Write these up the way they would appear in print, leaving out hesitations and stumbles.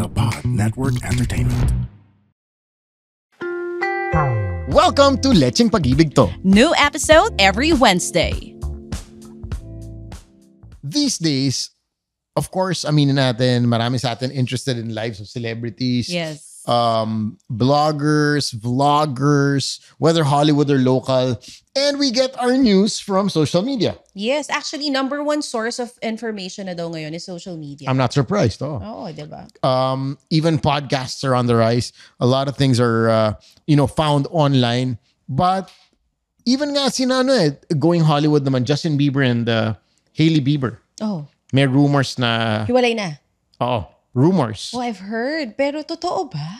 The Pod Network Entertainment. Welcome to Lecheng Pag-ibig To. New episode every Wednesday. These days, of course, aminin natin, marami sa atin interested in lives of celebrities. Yes. Bloggers, vloggers, whether Hollywood or local. And we get our news from social media. Yes, actually, number one source of information na daw ngayon is social media. I'm not surprised. Oo, diba? Even podcasts are on the rise. A lot of things are, found online. But even nga going Hollywood naman, Justin Bieber and Hailey Bieber. Oh. May rumors na... Hiwalay na. Oo. Rumors. Oh, I've heard. Pero totoo ba?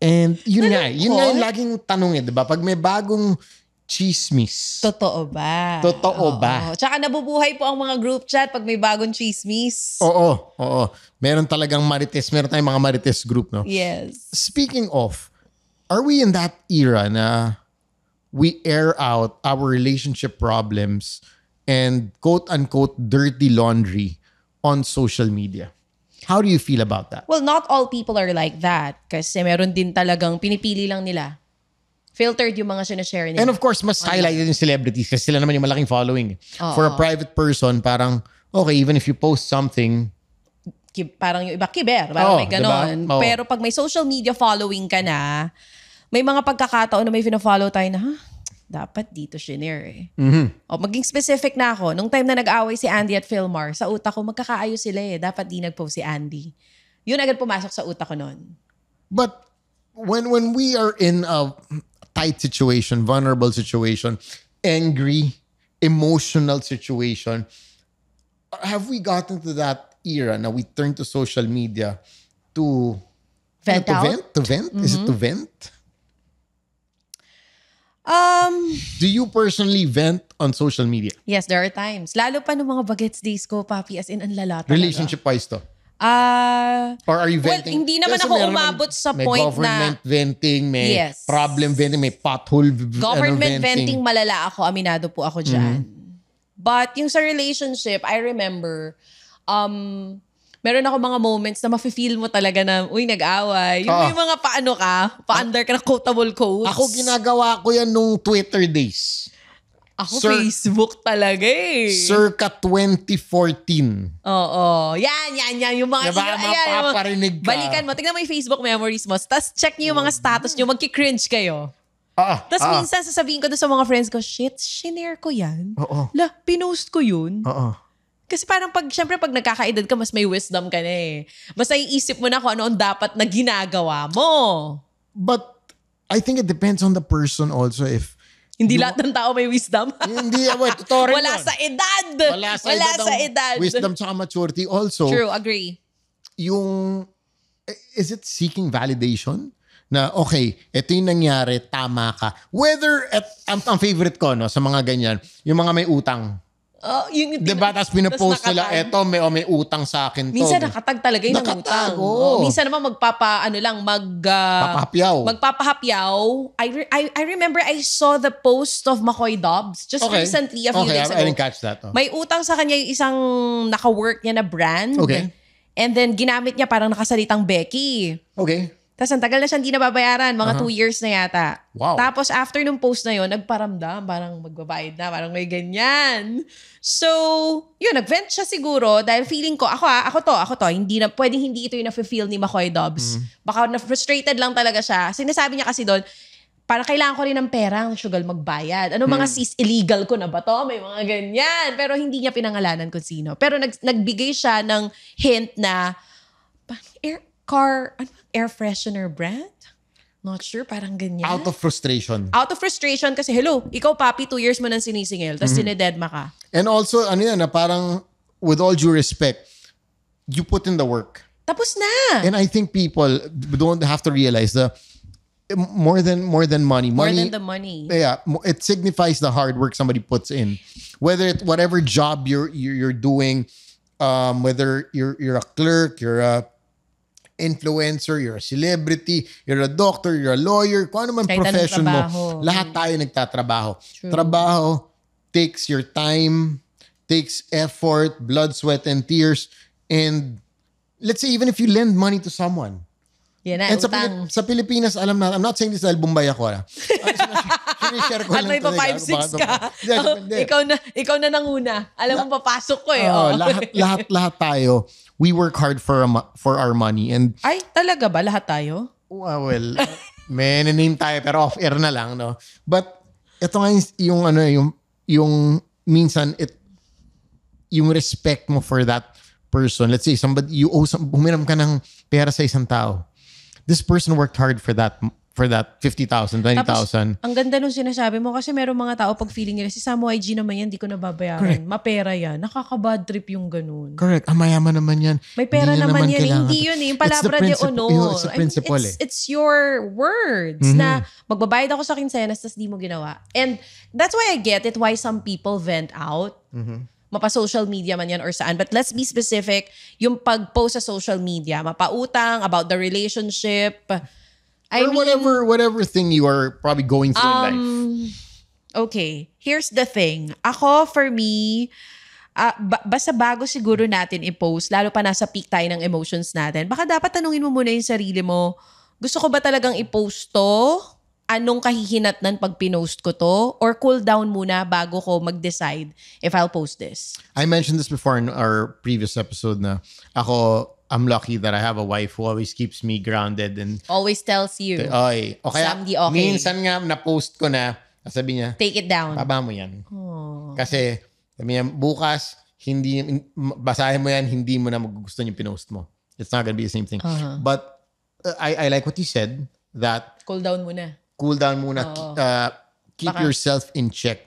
And yun nga yung laging tanong diba? Pag may bagong chismis. Totoo ba? Totoo ba? Tsaka nabubuhay po ang mga group chat pag may bagong chismis. Oo. Meron talagang marites. Meron tayong mga marites group, no? Yes. Speaking of, are we in that era na we air out our relationship problems and quote-unquote dirty laundry on social media? How do you feel about that? Well, not all people are like that. Kasi meron din talagang pinipili lang nila. Filtered yung mga sinashare nila. And of course, mas highlighted yung celebrities kasi sila naman yung malaking following. For a private person, parang, okay, even if you post something, parang yung iba kiber, parang may ganon. Diba? Pero pag may social media following ka na, may mga pagkakataon na may fina-follow tayo na, dapat dito shinare Mm-hmm. Maging specific na ako. Nung time na nag-away si Andy at Philmar, sa utak ko, magkakaayos sila Dapat di nag-post si Andy. Yun agad pumasok sa utak ko nun. But when we are in a tight situation, vulnerable situation, angry, emotional situation, have we gotten to that era na we turn to social media to vent out? To vent? Mm-hmm. Is it to vent? Do you personally vent on social media? Yes, there are times. Lalo pa nung mga bagets days ko, papi, as in ang lala talaga. Relationship-wise to? Or are you venting? Well, hindi naman Kasi ako umabot sa point na... May government venting, may problem venting, may pothole government venting malala ako, aminado po ako dyan. But yung sa relationship, I remember, meron ako mga moments na mafe-feel mo talaga na, uy, nag-away. Yung may mga pa-under ka na quotable quotes. Ako ginagawa ko yan nung Twitter days. Ako Facebook talaga Circa 2014. Oo. Yan. Yung mga... Diba, mapaparinig ka. Balikan mo. Tignan mo yung Facebook memories mo. Tapos check niyo yung mga status niyo. Magki-cringe kayo. Tapos minsan sasabihin ko doon sa mga friends ko, shit, shinare ko yan. Oo. Pinost ko yun. Oo. Kasi parang syempre pag nagkakaedad ka, mas may wisdom ka na Mas naiisip mo na kung ano ang dapat na ginagawa mo. But I think it depends on the person also if... Hindi lahat ng tao may wisdom. Hindi, totoo rin Wala yun. sa edad. Wala sa edad. Wisdom tsaka maturity. Also, true, agree. Is it seeking validation? Na okay, ito yung nangyari, tama ka. Whether, ang favorite ko sa mga ganyan, yung mga may utang. Diba? Tapos pinapost nila, eto may utang sa akin to. Minsan nakatag talaga yung utang. Minsan naman magpapahapyaw. I remember I saw the post of McCoy Dobbs just recently a few days ago. I didn't catch that. May utang sa kanya yung isang naka-work niya na brand. Okay. And then ginamit niya parang nakasalitang Becky. Okay. Tapos ang tagal na siya hindi nababayaran. Mga 2 years na yata. Wow. Tapos after nung post na yun, nagparamdam. Parang magbabayad na. Parang may ganyan. So, yun, nag-vent siya siguro dahil feeling ko, ako to. Pwedeng hindi ito yung na-feel ni McCoy Dobbs. Baka na-frustrated lang talaga siya. Sinasabi niya kasi doon, parang kailangan ko rin ng pera, sugal magbayad. Ano mga sis, illegal ko na ba to? May mga ganyan. Pero hindi niya pinangalanan kung sino. Pero nagbigay siya ng hint na, air freshener brand? Not sure, parang ganyan. Out of frustration kasi, hello, ikaw papi, 2 years mo nang sinisingil, tapos sinededma ka. And also, parang, with all due respect, you put in the work. Tapos na. And I think people don't have to realize the more than money. More than the money. Yeah, it signifies the hard work somebody puts in. Whatever job you're doing, whether you're a clerk, you're a influencer, you're a celebrity, you're a doctor, you're a lawyer, kung ano man profession mo, lahat tayo nagtatrabaho. True. Trabaho takes your time, takes effort, blood, sweat, and tears, and let's say even if you lend money to someone, Yan na, and utang. sa Pilipinas, alam na, I'm not saying this dahil Bombay ako. Sinishare ko At lang may pa talaga. 5-6 ka. Hindi. Ikaw na nanguna. Alam mo, papasok ko eh. Oo, lahat tayo, we work hard for our money. And, Ay, talaga ba? Lahat tayo? well, may name tayo, pero off-air na lang, no? But, ito nga yung minsan, yung respect mo for that person. Let's say, humiram ka ng pera sa isang tao. This person worked hard for that 50,000, 20,000. Ang ganda nung sinasabi mo kasi merong mga tao pag feeling nila, si Samo IG naman yan, di ko nababayaran. Correct. Mapera yan. Nakaka-bad trip yung ganun. Correct. Mayaman naman yan. May pera Hindi naman yan. kailangan. Hindi yun eh. Yung palabra de honor. It's the principle It's your words na magbabayad ako sa kinsenas tas di mo ginawa. And that's why I get it why some people vent out. Mapa-social media man yan or saan. But let's be specific. Yung pag-post sa social media, mapautang, about the relationship. Or whatever thing you are probably going through in life. Okay. Here's the thing. Ako, for me, basta bago siguro natin i-post, lalo pa nasa peak tayo ng emotions natin, baka dapat tanungin mo muna yung sarili mo, gusto ko ba talagang i-post to? Anong kahihinatnan pag pinost ko to? Or cool down muna bago ko mag-decide if I'll post this? I mentioned this before in our previous episode na I'm lucky that I have a wife who always keeps me grounded and Always tells you. o kaya Samdi, okay. minsan nga na-post ko na, sabi niya, Take it down. baba mo yan. Kasi sabi niya, bukas, basahin mo yan, hindi mo na magugustuhan yung pinost mo. It's not gonna be the same thing. But I like what you said, that Cool down muna. cool down muna, keep yourself in check.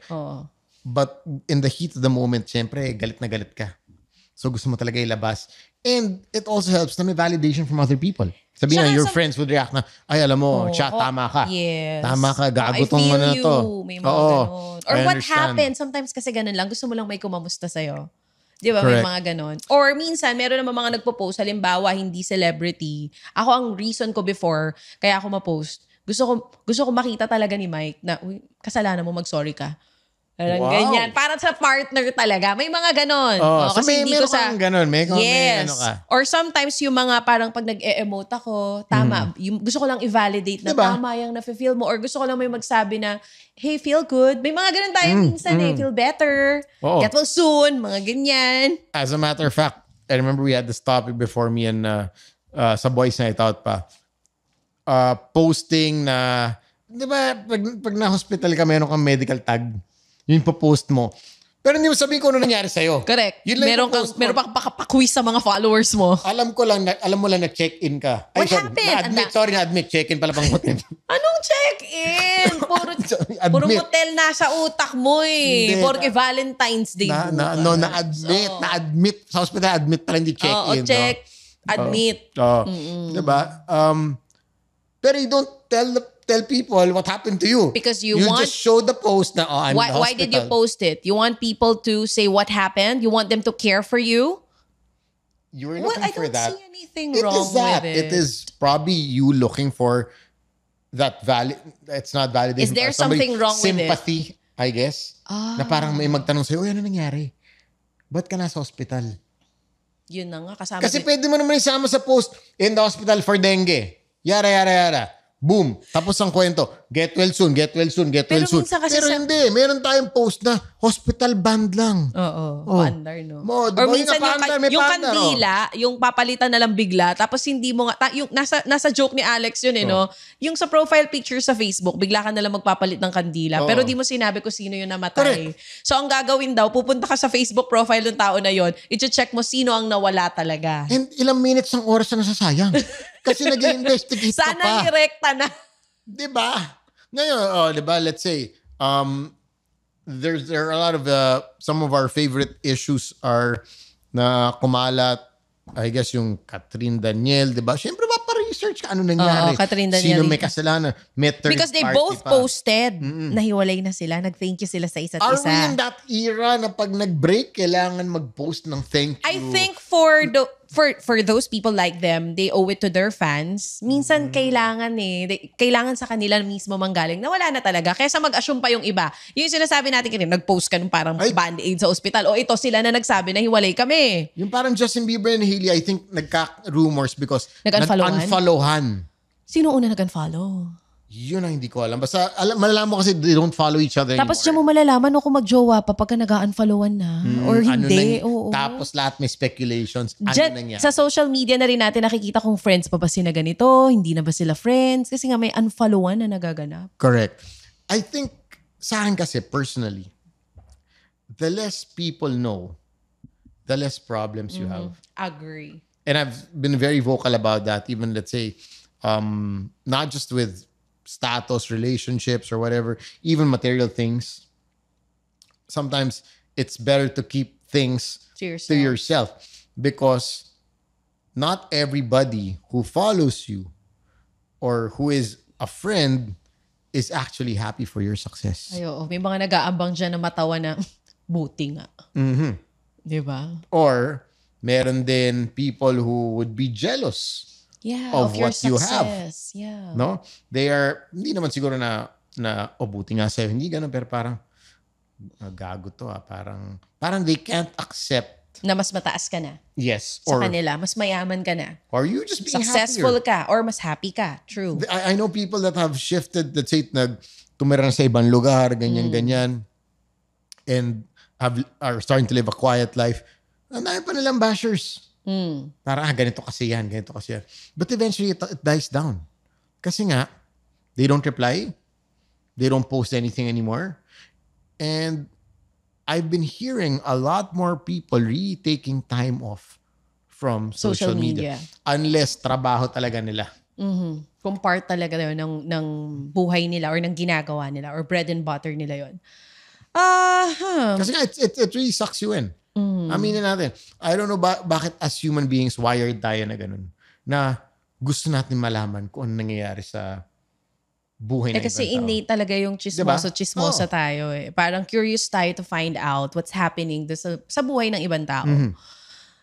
But in the heat of the moment, syempre, galit na galit ka. So gusto mo talaga ilabas. And it also helps na may validation from other people. Sabi na, your friends would react na, ay, alam mo, tama ka. Yes. Tama ka, gago tong I feel na you. to. May mga ganon. Or I what understand. happened? Sometimes kasi ganun lang. Gusto mo lang may kumamusta sa'yo. Di ba? Correct. May mga ganon. Or minsan, meron naman mga nagpo-post. Halimbawa, hindi celebrity. Ako, ang reason ko before, kaya ako ma-post, gusto ko makita talaga ni Mike na, uy, kasalanan mo, mag-sorry ka. Parang ganyan. Para sa partner talaga. May mga ganon. So kasi hindi ko sa... ganon. May Yes. ano ka. Or sometimes yung mga parang pag nag-e-emote ako, tama. Yung, gusto ko lang i-validate na Diba? tama yung nafe-feel mo. Or gusto ko lang may magsabi na, hey, feel good. May mga ganon tayo minsan feel better. Oo. Get well soon. Mga ganyan. As a matter of fact, I remember we had this topic before me and sa Boys Night Out pa. Posting na, di ba, pag na-hospital ka, meron kang medical tag. Yung pa-post mo. Pero hindi mo sabihin ko ano nangyari sa'yo. Correct. Yun lang Meron yung post mo. pa pa-quiz sa mga followers mo. Alam mo lang na check-in ka. What happened? Na-admit. Check-in pala pang hotel. Anong check-in? Puro Admit. motel nasa utak mo eh. Hindi. Porque Valentine's Day. Na-admit. Sa hospital, admit pala hindi check-in. Oo, check. Admit. Diba? Pero you don't tell people what happened to you. Because you just show the post na, I'm in the hospital. Why did you post it? You want people to say what happened? You want them to care for you? You were Well, looking I for don't that. see anything wrong with it. It is probably you looking for that it's not validation. Is there Somebody- something wrong with it? sympathy, I guess. Na parang may magtanong sa'yo, ano nangyari? Ba't ka nasa hospital? Yun na nga, kasama Kasi din. pwede mo naman isama sa post, in the hospital for dengue. Yara. Boom. Tapos ang kwento. Get well soon. Pero minsan kasi hindi. Meron tayong post na hospital band lang. Oo. Oh. Paandar, no? Diba? Or minsan Yung paandar, may yung paandar, kandila, yung papalitan na lang bigla, tapos hindi mo nga, yung nasa joke ni Alex yun no? Yung sa profile picture sa Facebook, bigla ka na lang magpapalit ng kandila, pero di mo sinabi kung sino yung namatay. Correct. So ang gagawin daw, pupunta ka sa Facebook profile ng tao na yon, i-check mo sino ang nawala talaga. And ilang minutes ng oras na nasasayang. Kasi nag-investigate ka pa. Sana direkta na. Diba? Ngayon, diba, let's say, there are a lot of, some of our favorite issues are na kumalat, I guess yung Catherine Daniel, diba? Siyempre, research ka ano nangyari. Oo, Catherine Daniel. Sino may kasalanan. May third Because they party both pa. posted. Nahiwalay na sila. Nag-thank you sila sa isa't Are isa. we in that era na pag nag-break, kailangan mag-post ng thank you? I think for for those people like them, they owe it to their fans. Minsan kailangan kailangan sa kanila mismo manggaling na wala na talaga. Kaysa mag-assume pa yung iba. Yung sinasabi natin kanina, nag-post ka nung parang band-aid sa ospital. O ito sila na nagsabi na hiwalay kami. Yung parang Justin Bieber and Hailey, I think nagka-rumors because Nag-unfollowan? nag-unfollowan. Sino una nag-unfollow? Yun ang hindi ko alam. Basta malalaman mo kasi they don't follow each other Tapos dyan anymore. mo malalaman kung mag-jowa pa pagka nag-unfollowan na. Or hindi. Oo. Tapos lahat may speculations. Ano Dyan, nangyari? sa social media na rin natin nakikita kung friends pa ba sila ganito, hindi na ba sila friends, kasi nga may unfollowan na nagaganap. Correct. I think, sa akin kasi, personally, the less people know, the less problems you have. Agree. And I've been very vocal about that, even let's say, not just with status, relationships, or whatever, even material things. Sometimes it's better to keep things to yourself because not everybody who follows you or who is a friend is actually happy for your success. Ayo, may mga nag-aambang dyan na matawa na buti nga. Di ba? Or meron din people who would be jealous Yeah, of your what you have. success. Yeah. No? They are, hindi naman siguro na buti nga sa'yo. Hindi ganun, pero parang, gago to parang they can't accept. Na mas mataas ka na Yes. sa kanila. Mas mayaman ka na. Or you just being Successful happier. ka or mas happy ka. True. I know people that have shifted, let's say, tumira na sa ibang lugar, ganyan. And are starting to live a quiet life. Ang dami pa nilang bashers. Para ganito kasi yan. But eventually, it dies down. Kasi nga, they don't reply. They don't post anything anymore. And I've been hearing a lot more people really taking time off from social media. Unless trabaho talaga nila. Kung part talaga yun ng buhay nila or ng ginagawa nila or bread and butter nila yun. Kasi nga, it really sucks you in. Aminin natin. I don't know bakit as human beings wired tayo na ganun. Na gusto natin malaman kung ano nangyayari sa buhay ng ibang tao. Kasi innate talaga yung chismoso tayo eh. Parang curious tayo to find out what's happening sa buhay ng ibang tao.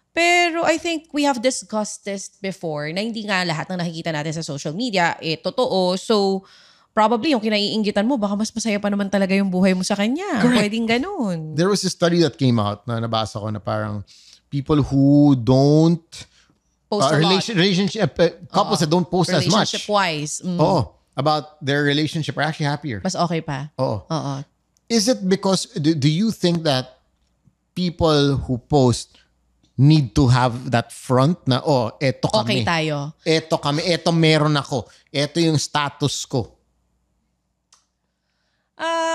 Pero I think we have discussed this before na hindi nga lahat ng nakikita natin sa social media totoo. So, probably yung kinaiinggitan mo, baka mas masaya pa naman talaga yung buhay mo sa kanya. Correct. Pwedeng ganun. There was a study that came out na nabasa ko na parang people who don't Post a lot. relationship couples that don't post as much. Relationship-wise. About their relationship are actually happier. Mas okay pa. Oo. Oo. Is it because do you think that people who post need to have that front na eto Okay kami. tayo. Eto kami, eto meron ako. Eto yung status ko.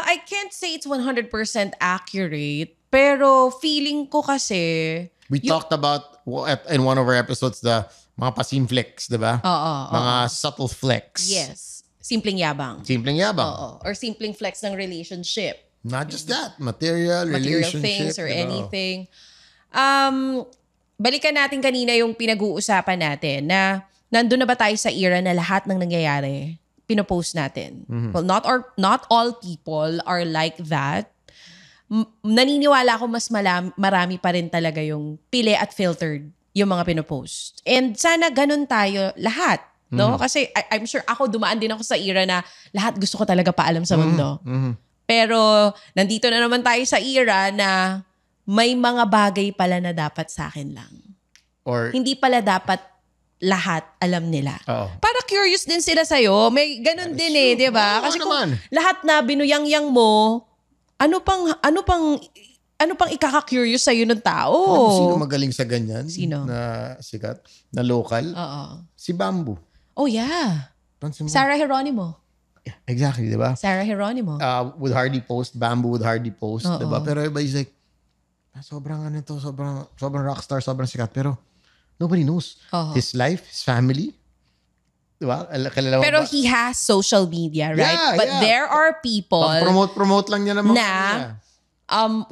I can't say it's 100% accurate, pero feeling ko kasi... We talked about, in one of our episodes, the mga pasin flex, diba? Mga subtle flex. Yes. Simpleng yabang. Simpleng yabang. Oo. Or simpleng flex ng relationship. Not just that. Material relationship. Things or diba? anything. Balikan natin kanina yung pinag-uusapan natin na nandun na ba tayo sa era na lahat ng nangyayari pinopost natin. Well, not all people are like that. Naniniwala ako mas marami pa rin talaga yung pili at filtered yung mga pinopost. And sana ganun tayo lahat. No? Kasi I'm sure ako dumaan din ako sa era na lahat gusto ko talaga paalam sa mundo. Pero nandito na naman tayo sa era na may mga bagay pala na dapat sa akin lang. Or Hindi pala dapat lahat alam nila. Oo. Para curious din sila sa'yo. May ganun din di ba? Oo Kasi kung naman. lahat na binuyang-yang mo, ano pang ikaka-curious sa'yo ng tao? sino magaling sa ganyan? Sino? Na sikat? Na local? Oo. Si Bamboo. Oh yeah. Pansin mo? Sarah Geronimo. Exactly, di ba? Sarah Geronimo. Would hardly post. Bamboo would hardly post. Oo. Diba? Pero everybody's like, sobrang ano to, sobrang rockstar, sobrang sikat. Pero nobody knows. His life, his family. Diba? Kilala mo Pero ba? he has social media, right? Yeah, But yeah. there are people Promote lang niya naman. na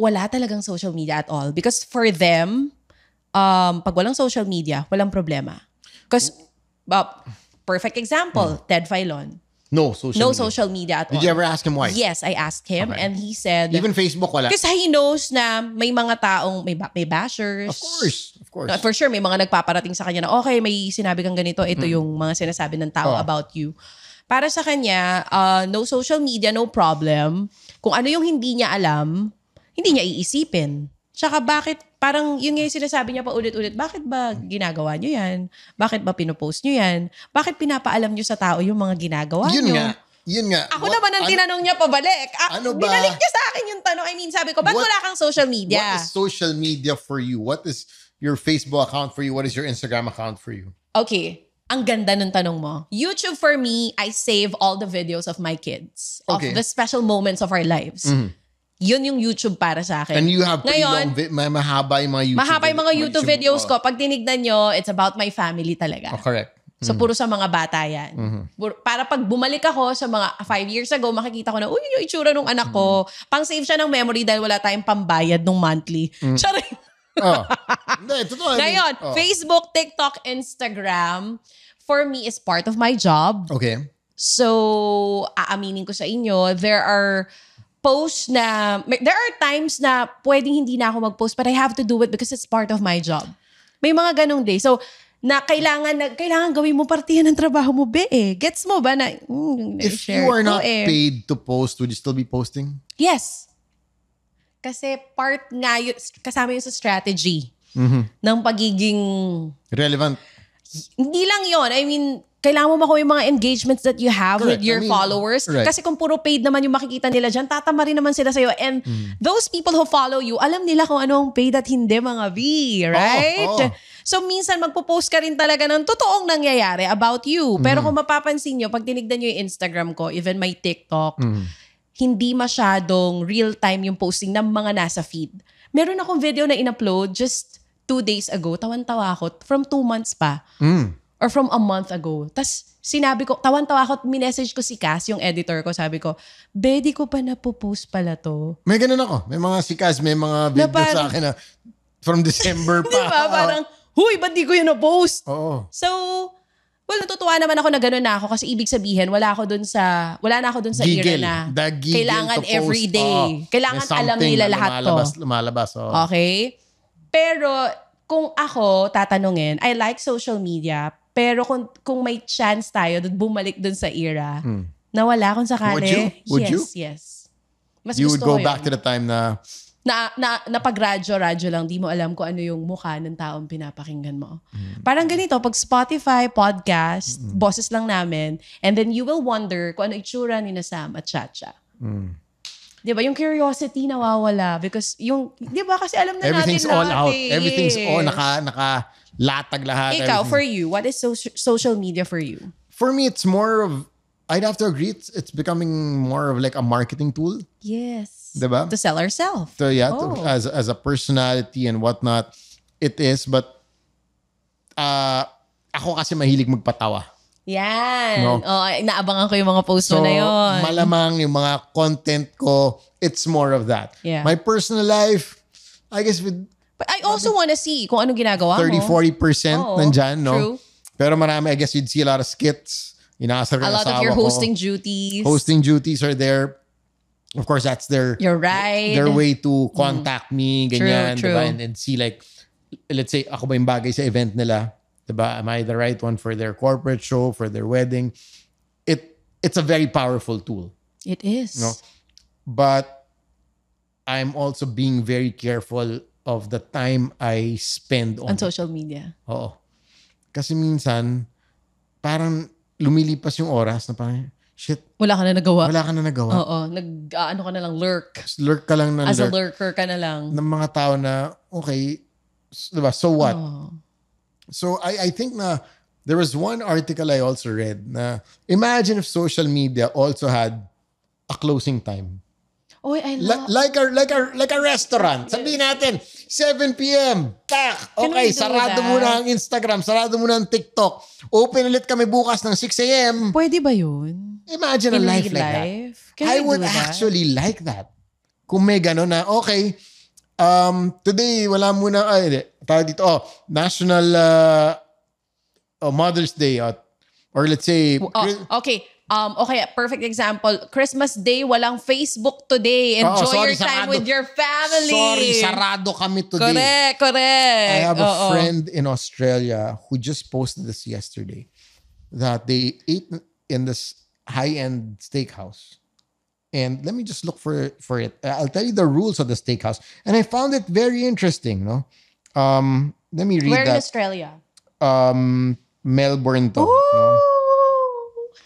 wala talagang social media at all. Because for them, pag walang social media, walang problema. Because, perfect example, Ted Filon. No social media at all. Did you ever ask him why? Yes, I asked him Okay. and he said, Even Facebook wala. because he knows na may mga taong, may bashers. Of course. For sure, may mga nagpaparating sa kanya na, okay, may sinabi kang ganito, ito yung mga sinasabi ng tao about you. Para sa kanya, no social media, no problem. Kung ano yung hindi niya alam, hindi niya iisipin. Tsaka bakit, parang yun nga yung sinasabi niya pa ulit-ulit, bakit ba ginagawa niyo yan? Bakit ba pinopost niyo yan? Bakit pinapaalam niyo sa tao yung mga ginagawa niyo? Yun nga. Ako naman ang tinanong niya pabalik. Ano ba? Binalik niya sa akin yung tanong. I mean, sabi ko, ba't wala kang social media? What is social media for you? What is your Facebook account for you? What is your Instagram account for you? Okay. Ang ganda ng tanong mo. YouTube for me, I save all the videos of my kids. Okay. Of the special moments of our lives. Yun yung YouTube para sa akin. And you have pretty Ngayon, long, mahaba yung mga YouTube mahaba yung mga YouTube videos oh. ko. Pag tinignan nyo, it's about my family talaga. Oh, correct. So, puro sa mga bata yan. Para pag bumalik ako sa mga 5 years ago, makikita ko na, uy, yun yung itsura ng anak ko. Pang-save siya ng memory dahil wala tayong pambayad ng monthly. Charing. Hindi, totoo. Ngayon, Facebook, TikTok, Instagram, for me is part of my job. Okay. So, aaminin ko sa inyo, there are times na pwedeng hindi na ako mag-post but I have to do it because it's part of my job. May mga ganong day. So, kailangan gawin mo partiyan ng trabaho mo, Gets mo ba na if you are not paid to post, would you still be posting? Yes. Kasi part nga yun, kasama yun sa strategy ng pagiging relevant. Hindi lang yon. I mean, kailangan mo makuha yung mga engagements that you have with your followers. Right. Kasi kung puro paid naman yung makikita nila dyan, tatama rin naman sila sa'yo. And those people who follow you, alam nila kung ano ang paid at hindi, mga V. Right? So, minsan magpo-post ka rin talaga ng totoong nangyayari about you. Pero kung mapapansin nyo, pag tinignan nyo yung Instagram ko, even my TikTok, hindi masyadong real-time yung posting ng mga nasa feed. Meron akong video na in-upload just 2 days ago. Tawan-tawa ako. From 2 months pa. Or from a month ago. Tapos, sinabi ko, tawan-tawa ako, minessage ko si Cass, yung editor ko, sabi ko, di ko pa napopost pala to. May ganun ako. May mga si Cass, may mga video sa akin na from December pa. Diba? Parang, huy, ba't di ko yun na-post? Oo. So, well, natutuwa naman ako na gano'n na ako kasi ibig sabihin, wala na ako dun sa Gigil. era na Gigil kailangan to post. everyday. Kailangan alam nila lahat to. Lumalabas. Okay? Pero, kung ako tatanungin, I like social media, pero kung may chance tayo bumalik dun sa era, na wala kung sakali. Would you? Yes. Mas You gusto would go ko yun. back to the time na pag radyo lang, di mo alam kung ano yung mukha ng taong pinapakinggan mo. Parang ganito, pag Spotify, podcast, boses lang namin, and then you will wonder kung ano itsura ni na Sam at Chacha. Di ba? Yung curiosity nawawala because di ba kasi alam na everything's natin all out. eh. Everything's all nakalatag lahat. Ikaw, for you, what is social media for you? For me, it's more of, I'd have to agree, it's becoming more of like a marketing tool. Yes. Diba? To sell ourselves. So yeah, as a personality and whatnot, it is. But ako kasi mahilig magpatawa. Yan. No? Naabangan ko yung mga post mo na yun. Malamang yung mga content ko, it's more of that. Yeah. My personal life, I guess with But I also wanna see kung anong ginagawa 30-40% mo. nandyan, no? True. Pero marami, I guess you'd see a lot of skits. Inaasar A lot of your hosting duties. Hosting duties are there. Of course, that's their way to contact me, ganyan, True. diba? And see like, let's say, ako ba yung bagay sa event nila? Diba? Am I the right one for their corporate show, for their wedding? It's a very powerful tool. It is. No? But I'm also being very careful of the time I spend on social media. Oo. Kasi minsan, parang lumilipas yung oras na parang, shit, Wala ka na nagawa. Oo. Ano ka na lang, lurk. Lurk ka lang ng As a lurk lurker ka na lang. ng mga tao na, okay, diba, so what? Oh. So I think na there was one article I also read na imagine if social media also had a closing time. Oy, I love... Like a restaurant. Sabihin natin, 7 p.m. Tak! Can we Okay, do sarado that? muna ang Instagram, sarado muna ang TikTok. Open ulit kami bukas ng 6 a.m. Pwede ba yun? Imagine a In life real like life? that. Can I we would do that? actually like that. Kung may gano'n na, okay, today wala muna, tawag dito, National Mother's Day, or let's say, Okay. Okay, perfect example. Christmas Day, walang Facebook today. Enjoy sorry, your time sarado. with your family. Sorry, sarado kami today. Correct. I have a Oo. friend in Australia who just posted this yesterday that they ate in this high-end steakhouse. And let me just look for it. I'll tell you the rules of the steakhouse. And I found it very interesting, no? Let me read Where in that. Australia? Melbourne to. No?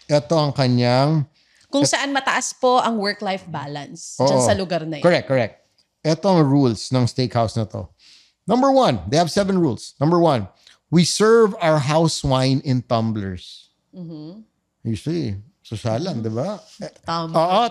Ito ang kanyang... Kung saan mataas po ang work-life balance dyan Oo. sa lugar na yan. Correct. Ito ang rules ng steakhouse na to. Number 1, they have 7 rules. Number 1, we serve our house wine in tumblers. Usually, sosyalan, di ba?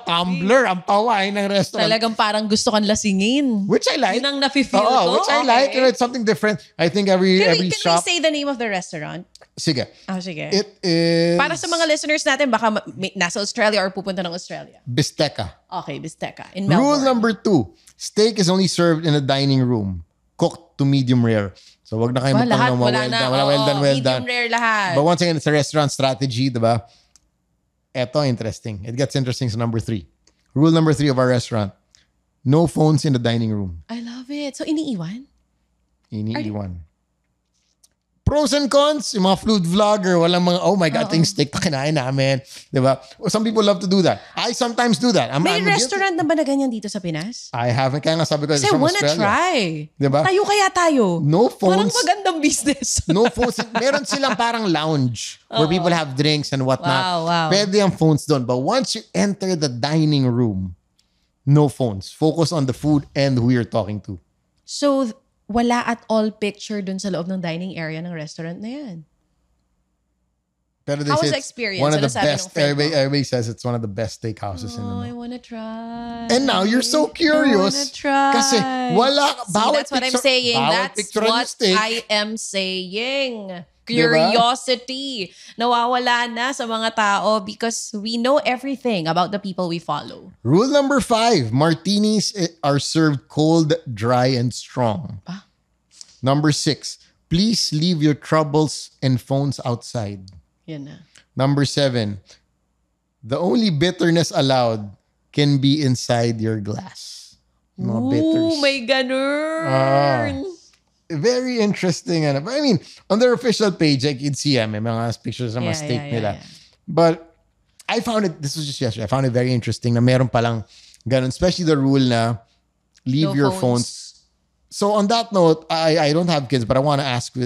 Tumbler ang pawain ng restaurant. Talagang parang gusto kang lasingin. Which I like. Yun ang nafe-feel ko. Which I like. You know, it's something different. I think every Can we shop... say the name of the restaurant? Sige. Sige. It is... Para sa mga listeners natin, baka nasa Australia or pupunta ng Australia. Bistecca. Okay, Bistecca. In Melbourne. Rule number 2, steak is only served in a dining room. Cooked to medium rare. So wag na kayo magtanong ng well done. Medium rare lahat. But once again, it's a restaurant strategy, diba? Eto, interesting. It gets interesting sa number 3. Rule number 3 of our restaurant. No phones in the dining room. I love it. So, iniiwan? Iniiwan. Pros and cons, yung mga food vlogger, walang mga, oh my God, ting steak pa kinain namin. Diba? Some people love to do that. I sometimes do that. May restaurant na ba na ganyan dito sa Pinas? I haven't. Kaya nga sabi ko, Kasi I wanna try. Diba? Tayo kaya tayo. No phones. Parang magandang business. No phones. Meron silang parang lounge where people have drinks and whatnot. Wow. Pwede ang phones doon. But once you enter the dining room, no phones. Focus on the food and who you're talking to. So, wala at all picture dun sa loob ng dining area ng restaurant na yan. Pero How was it's the experience? one of Ano the sabi best. ng friend mo? Everybody says it's one of the best steakhouses in I the wanna try. And now you're so curious. I wanna try. Kasi wala. See, that's what I'm saying. That's what I am saying. Curiosity. Nawawala na sa mga tao because we know everything about the people we follow. Rule number 5, martinis are served cold, dry, and strong. Number 6, please leave your troubles and phones outside. Yan na. Number 7, the only bitterness allowed can be inside your glass. Mga bitters. Oh, may ganun. Very interesting. I mean, on their official page, I could see may mga pictures ng mga steak nila. But I found it, this was just yesterday, I found it very interesting na meron palang ganun. Especially the rule na leave your phones. So on that note, I don't have kids, but I want to ask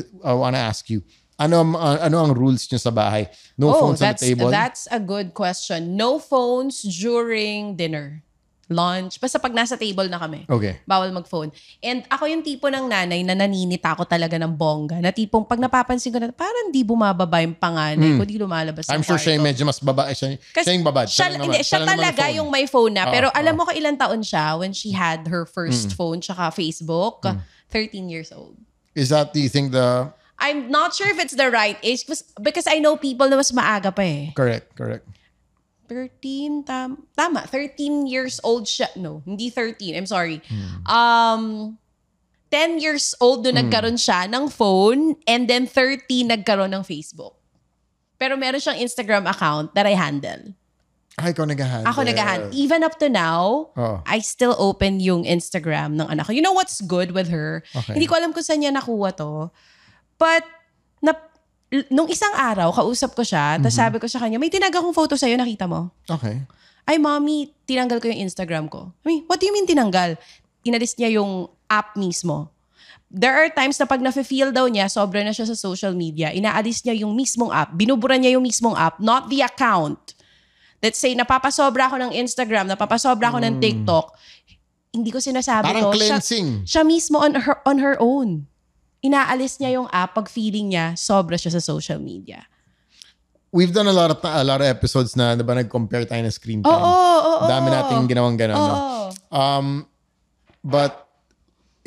you, ano ang rules niyo sa bahay? No phones on the table? That's a good question. No phones during dinner. Lunch. Basta pag nasa table na kami. Okay. Bawal mag-phone. And ako yung tipo ng nanay na naninita ko talaga ng bongga. Na tipong pag napapansin ko na parang di bumababa yung panganay ko, di lumalabas sa I'm sure kwarto. siya medyo mas baba. Siya yung babad. Siya talaga yung may phone na. Pero alam mo kailan taon siya when she had her first phone tsaka Facebook? 13 years old. Is that, do you think I'm not sure if it's the right age because I know people na mas maaga pa eh. Correct. 13, tama. 13 years old siya. No, hindi 13. I'm sorry. 10 years old doon nagkaroon siya ng phone and then 13 nagkaroon ng Facebook. Pero meron siyang Instagram account that I handle. Ako nag-handle. Even up to now, I still open yung Instagram ng anak ko. You know what's good with her? Okay. Hindi ko alam kung saan niya nakuha to. But, nung isang araw, kausap ko siya, tapos sabi ko sa kanya, may tinag akong photo sa'yo, nakita mo? Okay. Ay, mommy, tinanggal ko yung Instagram ko. I mean, what do you mean tinanggal? Inalis niya yung app mismo. There are times na pag nafe-feel daw niya, sobra na siya sa social media, inaalis niya yung mismong app, binubura niya yung mismong app, not the account. Let's say, napapasobra ako ng Instagram, napapasobra ako ng TikTok, hindi ko sinasabi parang to. cleansing. Siya mismo on her own. Inaalis niya yung app pag feeling niya sobra siya sa social media. We've done a lot of episodes na diba nag-compare tayo ng screen time. Oo. Dami nating ginawang gano'n. No? But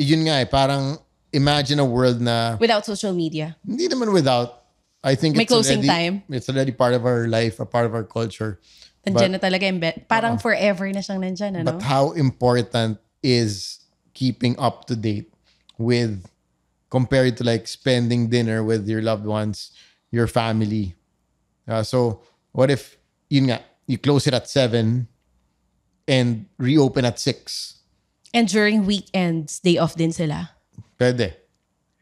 yun nga parang imagine a world na without social media. Hindi naman without. I think may closing time. It's already part of our life, a part of our culture. Nandiyan na talaga parang forever na siyang nandyan. Ano? But how important is keeping up to date with compared to like spending dinner with your loved ones, your family. So what if yun nga, you close it at 7 and reopen at 6. And during weekends, day off din sila. Pwede.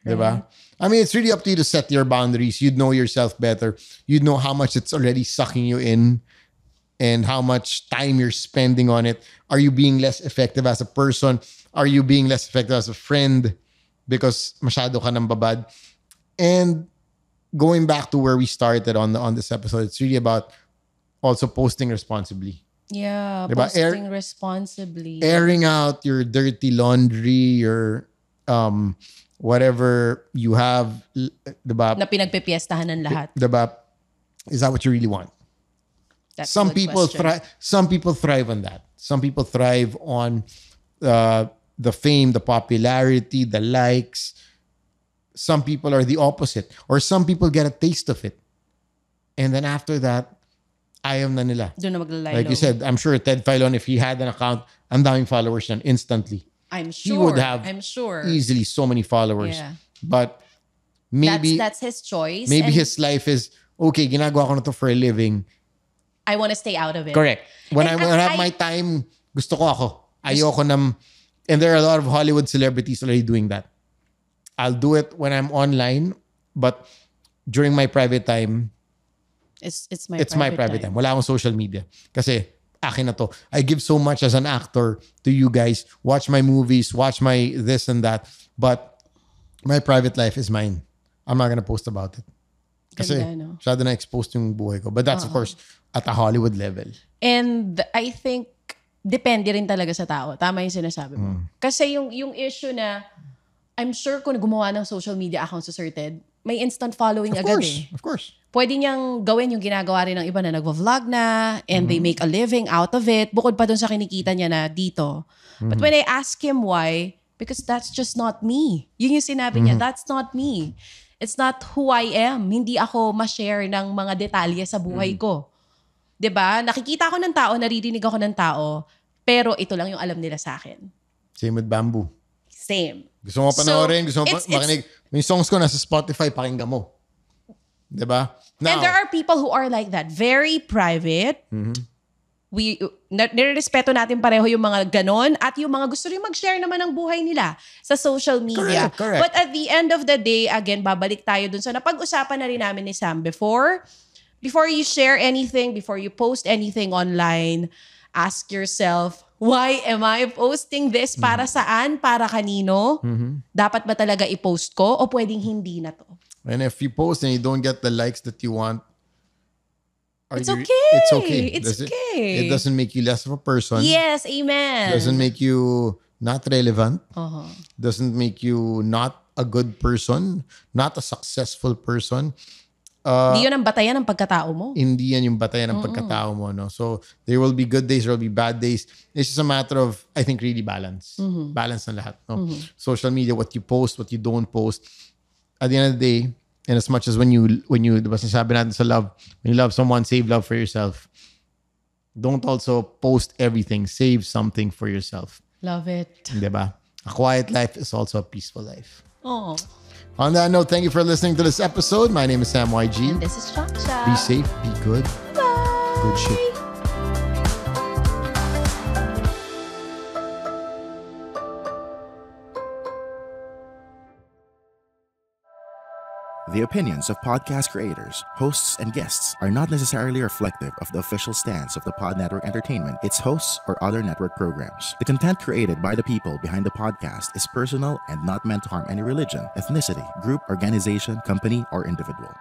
Diba? I mean, it's really up to you to set your boundaries. You'd know yourself better. You'd know how much it's already sucking you in and how much time you're spending on it. Are you being less effective as a person? Are you being less effective as a friend because masyado ka nang babad? And going back to where we started on this episode, it's really about also posting responsibly. Yeah, Diba? posting responsibly. Airing out your dirty laundry, your whatever you have, diba? Na pinagpipiestahan ng lahat. Diba? Is that what you really want? That's a Some good people question. Some people thrive on that. Some people thrive on the fame, the popularity, the likes. Some people are the opposite, or some people get a taste of it, and then after that, ayaw na nila. Doon na maglalay Like you said, I'm sure Ted Filon, if he had an account, ang daming followers yan instantly. I'm He sure. would have I'm sure. easily so many followers. Yeah. But maybe That's his choice. maybe and his life is, okay, ginagawa ko na to for a living. I want to stay out of it. Correct. When I And have my time, gusto ko ako. Ayoko nam, and there are a lot of Hollywood celebrities already doing that. I'll do it when I'm online, but during my private time, It's my private time. Wala akong social media. Kasi akin na to. I give so much as an actor to you guys. Watch my movies, watch my this and that. But my private life is mine. I'm not gonna post about it. Kasi Ganda, no? masyado na exposed yung buhay ko. But that's of course at a Hollywood level. And I think depende rin talaga sa tao. Tama yung sinasabi mo. Kasi yung issue na I'm sure kung gumawa ng social media account sa Sir Ted, may instant following agad eh. Of course. Pwede niyang gawin yung ginagawa rin ng iba na nagvo-vlog na and they make a living out of it bukod pa dun sa kinikita niya na dito. But when I ask him why, because that's just not me. Yun yung sinabi niya, that's not me. It's not who I am. Hindi ako ma-share ng mga detalye sa buhay ko. 'Di ba? Nakikita ako ng tao, naririnig ako ng tao, pero ito lang yung alam nila sa akin. Same with Bamboo. Same. Gusto mo panoorin, gusto mo it's- makinig. Yung songs ko nasa Spotify, pakinggan mo. Diba? Now, And there are people who are like that. Very private. Nirespeto natin pareho yung mga ganon at yung mga gusto rin mag-share naman ng buhay nila sa social media. Correct. But at the end of the day, again, babalik tayo dun sa napag-usapan na rin namin ni Sam before you share anything, before you post anything online, ask yourself, why am I posting this? Para saan? Para kanino? Dapat ba talaga i-post ko o pwedeng hindi na to? and if you post and you don't get the likes that you want, It's it's okay. okay. It's okay. It doesn't make you less of a person. Yes, amen. Doesn't make you not relevant. Uh-huh. Doesn't make you not a good person, not a successful person. Hindi yun ang batayan ng pagkatao mo. Hindi yan yung batayan ng pagkatao mo, no? So, there will be good days, there will be bad days. It's just a matter of, I think, really balance. Balance na lahat, no? Social media, what you post, what you don't post. At the end of the day, and as much as when you, diba sinasabi natin sa love, when you love someone, save love for yourself. Don't also post everything. Save something for yourself. Love it. Diba? A quiet life is also a peaceful life. Oh. On that note, thank you for listening to this episode. My name is Sam YG. And this is Chacha. Be safe, be good. Bye. Good shit. The opinions of podcast creators, hosts, and guests are not necessarily reflective of the official stance of the Pod Network Entertainment, its hosts, or other network programs. The content created by the people behind the podcast is personal and not meant to harm any religion, ethnicity, group, organization, company, or individual.